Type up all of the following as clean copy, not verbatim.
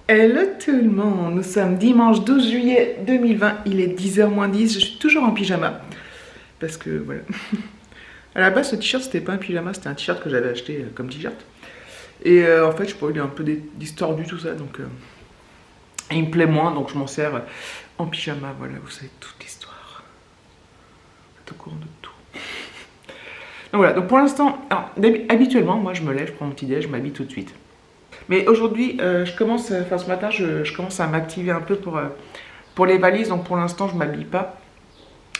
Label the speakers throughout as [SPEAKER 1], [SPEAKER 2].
[SPEAKER 1] Hello tout le monde, nous sommes dimanche 12 juillet 2020, il est 10h moins 10, je suis toujours en pyjama. Parce que voilà. À la base ce t-shirt c'était pas un pyjama, c'était un t-shirt que j'avais acheté comme t-shirt. Et en fait je sais pas, il est un peu distordu tout ça, donc il me plaît moins, donc je m'en sers en pyjama, voilà, vous savez toute l'histoire. Vous êtes au courant de tout. Donc voilà, donc pour l'instant, habituellement moi je me lève, je prends mon petit déj, je m'habille tout de suite. Mais aujourd'hui, ce matin, je commence à m'activer un peu pour les valises. Donc pour l'instant, je m'habille pas,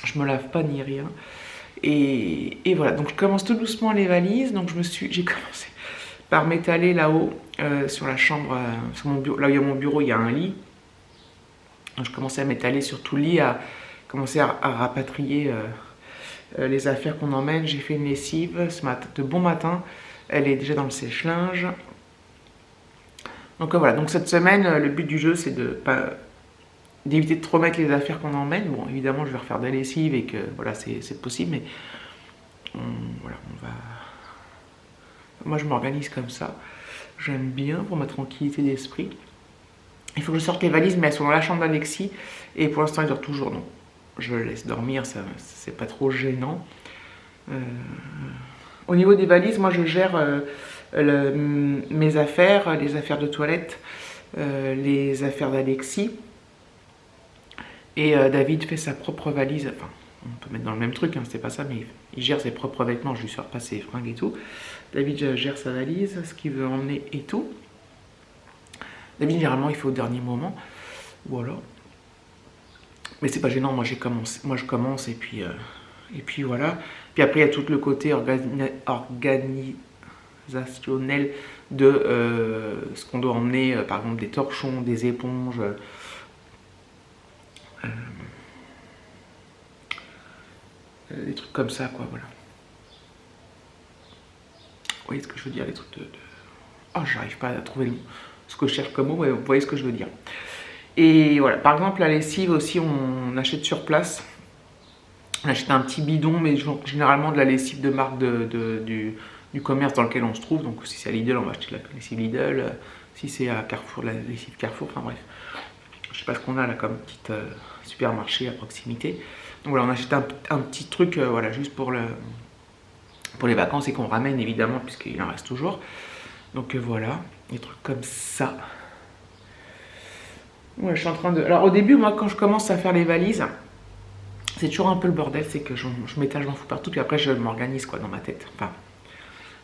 [SPEAKER 1] je me lave pas ni rien. Et voilà, donc je commence tout doucement les valises. Donc j'ai commencé par m'étaler là-haut sur la chambre, sur mon bureau. Là où il y a mon bureau, il y a un lit. Donc je commençais à m'étaler sur tout le lit, à commencer à rapatrier les affaires qu'on emmène. J'ai fait une lessive ce matin, de bon matin. Elle est déjà dans le sèche-linge. Donc voilà, donc cette semaine, le but du jeu, c'est d'éviter de trop mettre les affaires qu'on emmène. Bon, évidemment, je vais refaire de la lessive et que voilà, c'est possible, mais voilà, on va. Moi, je m'organise comme ça. J'aime bien pour ma tranquillité d'esprit. Il faut que je sorte les valises, mais elles sont dans la chambre d'Alexis et pour l'instant, elles dorment toujours. Donc, je le laisse dormir, ça, c'est pas trop gênant. Au niveau des valises, moi, je gère. Mes affaires, les affaires de toilette, les affaires d'Alexis. Et David fait sa propre valise. Enfin, on peut mettre dans le même truc, hein, c'est pas ça, mais il gère ses propres vêtements. Je lui sors pas ses fringues et tout. David gère sa valise, ce qu'il veut emmener et tout. David, généralement, il fait au dernier moment. Voilà. Mais c'est pas gênant, moi je commence et puis voilà. Puis après, il y a tout le côté organisationnel de ce qu'on doit emmener, par exemple des torchons, des éponges, des trucs comme ça, quoi, voilà. Vous voyez ce que je veux dire, les trucs de... Oh, j'arrive pas à trouver ce que je cherche comme mot, mais vous voyez ce que je veux dire. Et voilà, par exemple la lessive aussi, on achète sur place. On achète un petit bidon, mais généralement de la lessive de marque du commerce dans lequel on se trouve. Donc si c'est à Lidl, on va acheter la lessive Lidl. Si c'est à Carrefour, la lessive Carrefour. Enfin bref, je sais pas ce qu'on a là comme petit supermarché à proximité. Donc voilà, on achète un petit truc, voilà, juste pour les vacances et qu'on ramène évidemment puisqu'il en reste toujours. Donc voilà, des trucs comme ça. Ouais, je suis en train de. Alors au début, moi, quand je commence à faire les valises, c'est toujours un peu le bordel, c'est que je m'étale, je m'en fous partout, puis après je m'organise quoi dans ma tête. Enfin,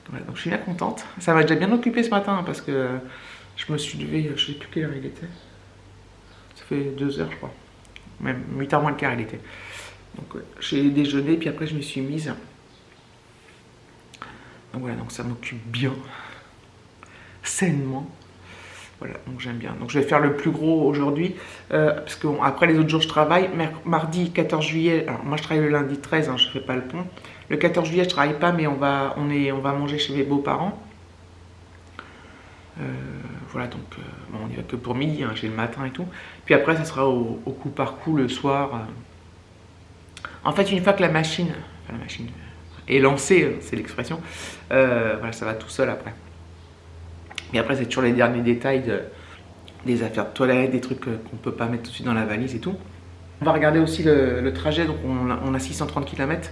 [SPEAKER 1] voilà, donc je suis bien contente. Ça m'a déjà bien occupé ce matin hein, parce que je me suis levé, je sais plus quelle heure il était. Ça fait 2 heures, je crois. Même 8h moins le quart il était. Donc ouais, j'ai déjeuné, puis après je me suis mise. Donc voilà, donc ça m'occupe bien, sainement. Voilà, donc j'aime bien. Donc je vais faire le plus gros aujourd'hui, parce que bon, après les autres jours je travaille. Mardi 14 juillet, alors moi je travaille le lundi 13, hein, je fais pas le pont. Le 14 juillet je travaille pas, mais on va manger chez mes beaux-parents. Voilà, donc bon, on y va que pour midi, hein, j'ai le matin et tout. Puis après ça sera au coup par coup le soir. En fait, une fois que la machine est lancée, c'est l'expression, voilà, ça va tout seul après. Et après, c'est toujours les derniers détails des affaires de toilette, des trucs qu'on peut pas mettre tout de suite dans la valise et tout. On va regarder aussi le trajet, donc on a 630 km.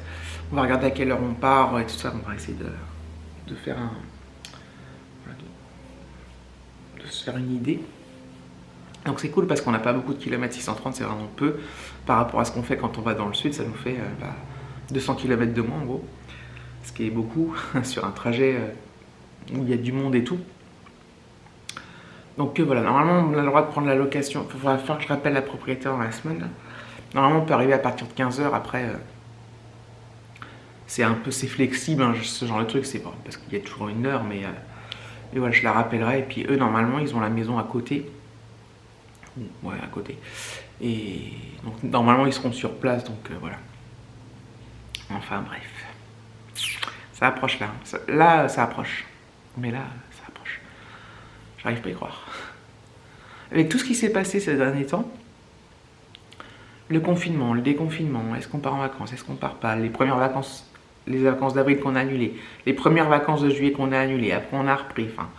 [SPEAKER 1] On va regarder à quelle heure on part et tout ça. On va essayer de faire voilà, de se faire une idée. Donc c'est cool parce qu'on n'a pas beaucoup de kilomètres, 630 c'est vraiment peu. Par rapport à ce qu'on fait quand on va dans le sud, ça nous fait 200 km de moins en gros. Ce qui est beaucoup sur un trajet où il y a du monde et tout. Donc voilà, normalement on a le droit de prendre la location. Il va falloir que je rappelle la propriétaire dans la semaine. Là. Normalement on peut arriver à partir de 15h. Après, c'est flexible hein, ce genre de truc. C'est bon, parce qu'il y a toujours une heure, mais voilà, je la rappellerai. Et puis eux, normalement, ils ont la maison à côté. Ouais, à côté. Et donc normalement ils seront sur place. Donc voilà. Enfin bref. Ça approche là. Là, ça approche. Mais là, ça approche. J'arrive pas à y croire. Avec tout ce qui s'est passé ces derniers temps, le confinement, le déconfinement, est-ce qu'on part en vacances, est-ce qu'on part pas, les vacances d'avril qu'on a annulées, les premières vacances de juillet qu'on a annulées, après on a repris, enfin,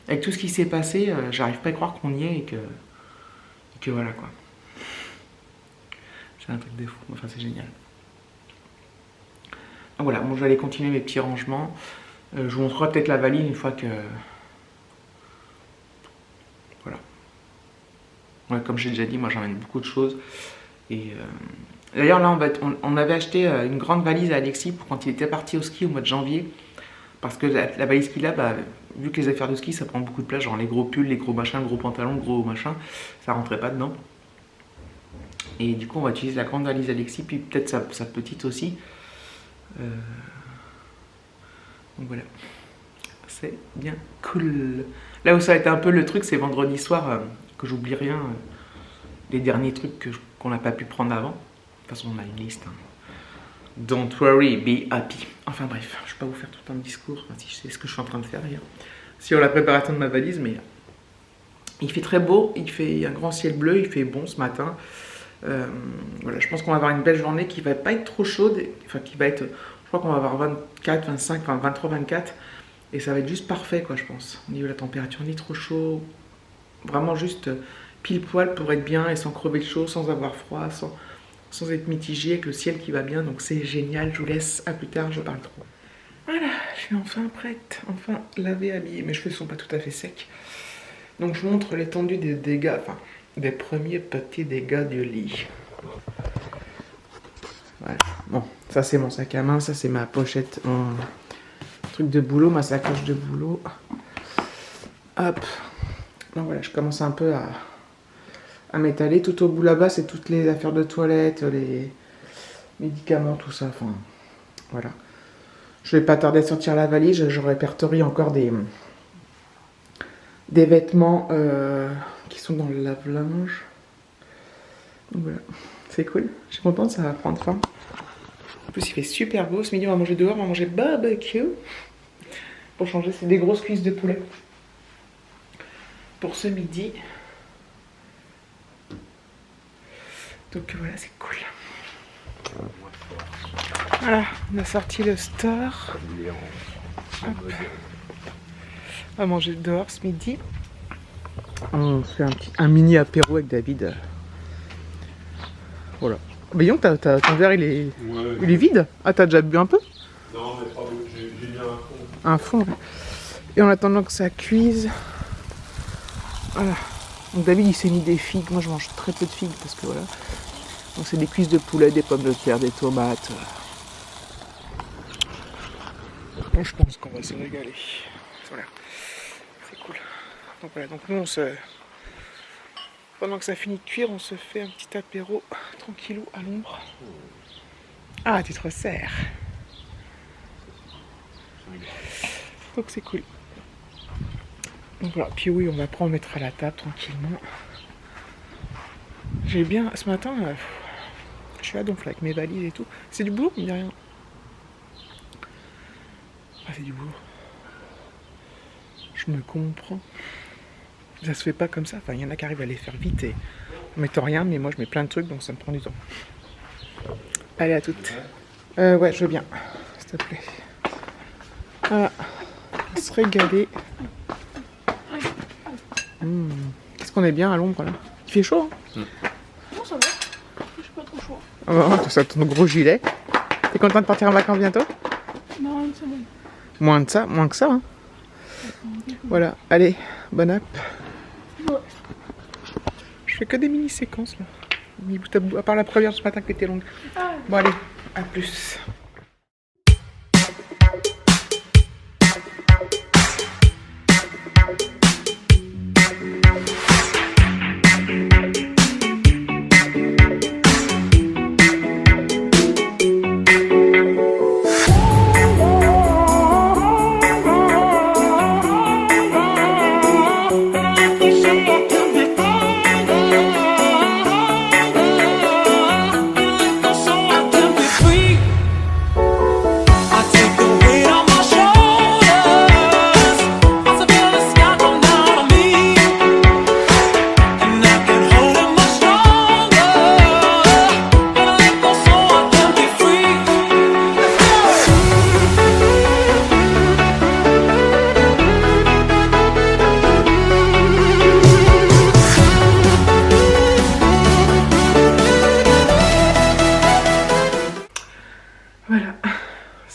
[SPEAKER 1] avec tout ce qui s'est passé, j'arrive pas à croire qu'on y est et que voilà quoi. C'est un truc de fou, enfin c'est génial. Donc voilà, bon, je vais aller continuer mes petits rangements. Je vous montrerai peut-être la valise une fois que... Voilà. Ouais, comme j'ai déjà dit, moi j'emmène beaucoup de choses. Et d'ailleurs là, on avait acheté une grande valise à Alexis pour quand il était parti au ski au mois de janvier. Parce que la valise qu'il a, bah, vu que les affaires de ski, ça prend beaucoup de place, genre les gros pulls, les gros machins, gros pantalons, gros machins, ça rentrait pas dedans. Et du coup, on va utiliser la grande valise Alexis, puis peut-être sa petite aussi. Donc voilà, c'est bien cool. Là où ça a été un peu le truc, c'est vendredi soir, que j'oublie rien, les derniers trucs qu'on n'a pas pu prendre avant. De toute façon, on a une liste. Hein. Don't worry, be happy. Enfin bref, je ne vais pas vous faire tout un discours, enfin, si je sais ce que je suis en train de faire d'ailleurs, sur la préparation de ma valise, mais il fait très beau, il fait un grand ciel bleu, il fait bon ce matin. Voilà, je pense qu'on va avoir une belle journée qui va pas être trop chaude, enfin qui va être, je crois qu'on va avoir 24, 25, enfin 23, 24, et ça va être juste parfait quoi, je pense. Au niveau de la température, ni trop chaud, vraiment juste pile poil pour être bien et sans crever de chaud, sans avoir froid, sans être mitigé, avec le ciel qui va bien, donc c'est génial. Je vous laisse, à plus tard, je parle trop. Voilà, je suis enfin prête, enfin lavée, habillée, mes cheveux sont pas tout à fait secs. Donc je vous montre l'étendue des dégâts, enfin des premiers petits dégâts du lit. Voilà. Bon, ça c'est mon sac à main, ça c'est ma pochette, mon truc de boulot, ma sacoche de boulot. Hop. Donc voilà, je commence un peu à m'étaler. Tout au bout là-bas, c'est toutes les affaires de toilette, les médicaments, tout ça. Enfin, voilà. Je vais pas tarder à sortir la valise. Je répertorie encore des vêtements qui sont dans le lave-linge. Donc voilà, c'est cool. Je suis contente, ça va prendre fin. En plus, il fait super beau. Ce midi, on va manger dehors, on va manger barbecue. Pour changer, c'est des grosses cuisses de poulet. Pour ce midi. Donc voilà, c'est cool. Voilà, on a sorti le store. Hop. On va manger dehors ce midi. On se fait un mini apéro avec David. Voilà. Mais donc, ton verre, il est vide. Ah, t'as déjà bu un peu?
[SPEAKER 2] Non, mais pas beaucoup. J'ai mis un fond.
[SPEAKER 1] Un fond, ouais. Et en attendant que ça cuise. Voilà. Donc David, il s'est mis des figues. Moi, je mange très peu de figues parce que voilà. Donc c'est des cuisses de poulet, des pommes de terre, des tomates. Bon, je pense qu'on va se régaler. Voilà. C'est cool. Donc voilà, donc nous pendant que ça finit de cuire, on se fait un petit apéro tranquillou à l'ombre. Ah, tu te resserres. Donc c'est cool. Donc voilà, puis oui, on va prendre, mettre à la table tranquillement. J'ai bien, ce matin, je suis là donc avec mes valises et tout. C'est du boulot, il n'y a rien. Ah, c'est du boulot. Je me comprends. Ça se fait pas comme ça. Enfin, il y en a qui arrivent à les faire vite et en mettant rien, mais moi je mets plein de trucs donc ça me prend du temps. Allez, à toutes. Ouais, je veux bien, s'il te plaît. Voilà, on va se régaler. Qu'est-ce qu'on est bien à l'ombre là. Il fait chaud hein?
[SPEAKER 3] Non, ça va. Je suis pas trop chaud.
[SPEAKER 1] Oh, bah, ça ton gros gilet. T'es content de partir en vacances bientôt?
[SPEAKER 3] Non, une semaine.
[SPEAKER 1] Moins que ça. Hein. Voilà, allez, bonne app.
[SPEAKER 3] Ouais.
[SPEAKER 1] Je fais que des mini-séquences là. Mis bout à bout, à part la première ce matin qui était longue.
[SPEAKER 3] Ah.
[SPEAKER 1] Bon allez, à plus.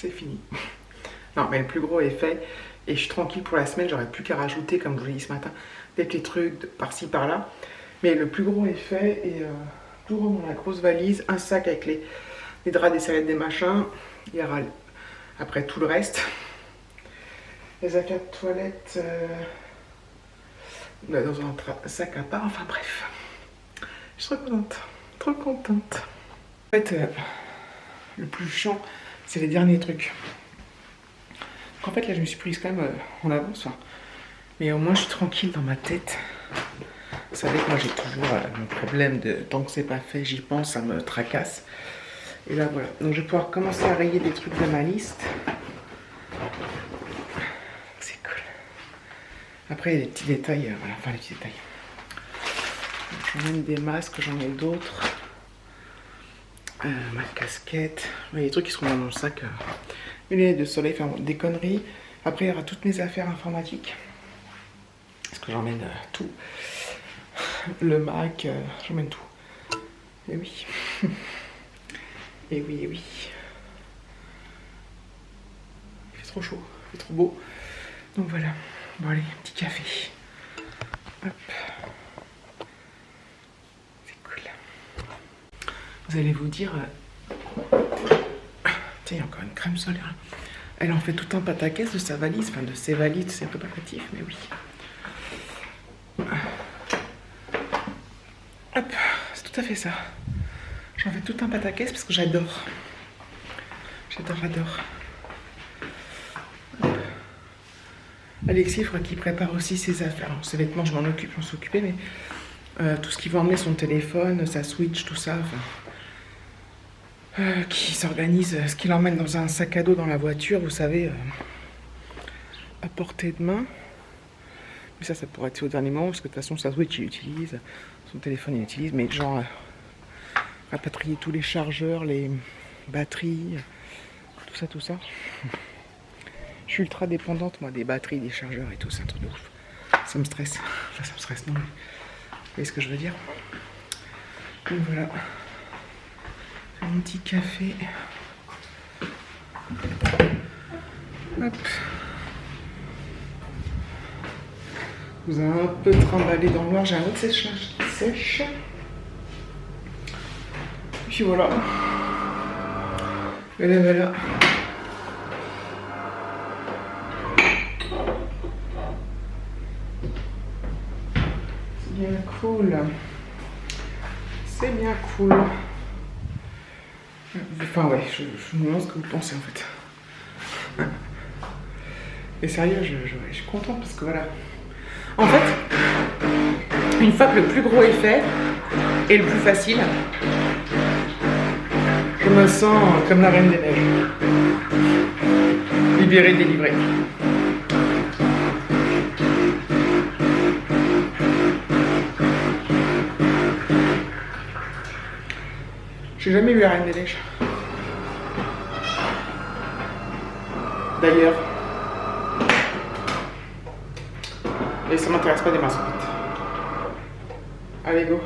[SPEAKER 1] c'est fini. Non, mais le plus gros est fait. Et je suis tranquille pour la semaine. J'aurais plus qu'à rajouter, comme je vous l'ai dit ce matin, des petits trucs par-ci, par-là. Mais le plus gros est fait. Et tout rentre dans la grosse valise. Un sac avec les draps, des serviettes, des machins. Il y aura après tout le reste. Les affaires de toilette dans un sac à part. Enfin bref. Je suis trop contente. Trop contente. En fait, le plus chiant, c'est les derniers trucs. Donc en fait, là, je me suis prise quand même en avance. Hein. Mais au moins, je suis tranquille dans ma tête. Vous savez que moi, j'ai toujours mon problème de tant que c'est pas fait, j'y pense, ça me tracasse. Et là, voilà. Donc, je vais pouvoir commencer à rayer des trucs de ma liste. C'est cool. Après, il y a des petits détails. Voilà, enfin, les petits détails. J'en ai des masques, j'en ai d'autres. Ma casquette. Il y a des trucs qui seront dans mon sac. Une lunette de soleil, enfin des conneries. Après, il y aura toutes mes affaires informatiques. Parce que j'emmène tout. Le Mac, j'emmène tout. Et oui. Et oui, et oui. Il fait trop chaud, il fait trop beau. Donc voilà. Bon allez, petit café. Hop. C'est cool. Vous allez vous dire... Tiens, il y a encore une crème solaire. Elle en fait tout un pataquès de sa valise, enfin de ses valises, c'est un peu placatif, mais oui. Hop, c'est tout à fait ça. J'en fais tout un pataquès parce que j'adore. J'adore, j'adore. Alexis, il faudra qu'il prépare aussi ses affaires. Alors, ses vêtements, je m'en occupe, j'en suis occupée, mais tout ce qu'il va emmener, son téléphone, sa Switch, tout ça, enfin... qui s'organise, ce qu'il emmène dans un sac à dos dans la voiture, vous savez, à portée de main. Mais ça pourrait être au dernier moment, parce que de toute façon, sa Switch, il utilise, son téléphone, il utilise, mais genre, rapatrier tous les chargeurs, les batteries, tout ça. Je suis ultra dépendante, moi, des batteries, des chargeurs et tout, c'est un truc de ouf. Ça me stresse. Enfin, ça me stresse, non, mais... Vous voyez ce que je veux dire? Donc voilà. Un petit café. Hop. Vous avez un peu trimballé dans le noir. J'ai un autre séchage qui sèche. Puis voilà. Voilà. C'est bien cool. C'est bien cool. Enfin ouais, je me demande ce que vous pensez en fait. Et sérieux, je suis contente parce que voilà. En fait, une fois que le plus gros est fait et le plus facile, je me sens comme la Reine des Neiges. Libérée, délivrée. J'ai jamais vu la Reine des Neiges. D'ailleurs. Et ça m'intéresse pas des masques. Allez, go.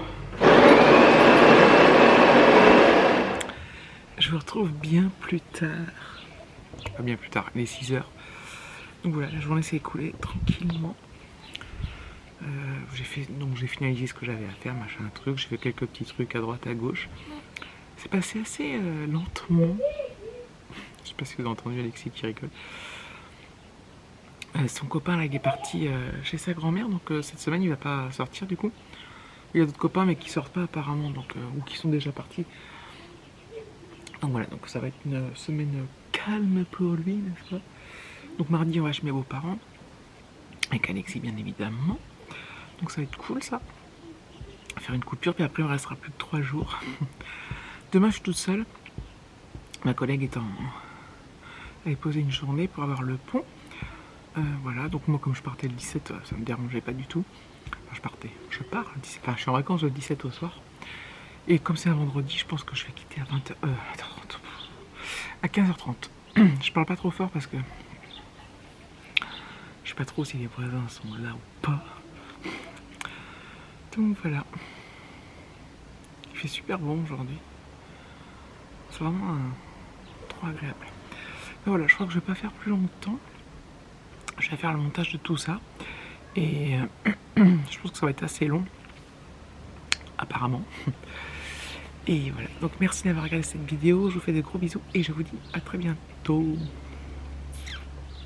[SPEAKER 1] Je vous retrouve bien plus tard. Pas bien plus tard, il est 6 h. Donc voilà, la journée s'est écoulée tranquillement. J'ai finalisé ce que j'avais à faire, machin, truc. J'ai fait quelques petits trucs à droite, à gauche. C'est passé assez lentement. Je sais pas si vous avez entendu Alexis qui rigole. Son copain là, il est parti chez sa grand-mère, donc cette semaine il va pas sortir du coup. Il y a d'autres copains mais qui sortent pas apparemment, donc, ou qui sont déjà partis. Donc voilà, donc ça va être une semaine calme pour lui, n'est-ce pas? Donc mardi on va chez mes beaux-parents, avec Alexis bien évidemment. Donc ça va être cool ça. On va faire une coupure, puis après on restera plus de 3 jours. Demain je suis toute seule. Ma collègue avait posé une journée pour avoir le pont. Voilà, donc moi comme je partais le 17, ça me dérangeait pas du tout. Enfin, je pars le 17, enfin je suis en vacances le 17 au soir. Et comme c'est un vendredi, je pense que je vais quitter à 15h30. Je parle pas trop fort parce que je sais pas trop si les voisins sont là ou pas. Donc voilà. Il fait super bon aujourd'hui. C'est vraiment trop agréable. Voilà, je crois que je vais pas faire plus longtemps. Je vais faire le montage de tout ça. Et je pense que ça va être assez long. Apparemment. Et voilà, donc merci d'avoir regardé cette vidéo. Je vous fais des gros bisous et je vous dis à très bientôt.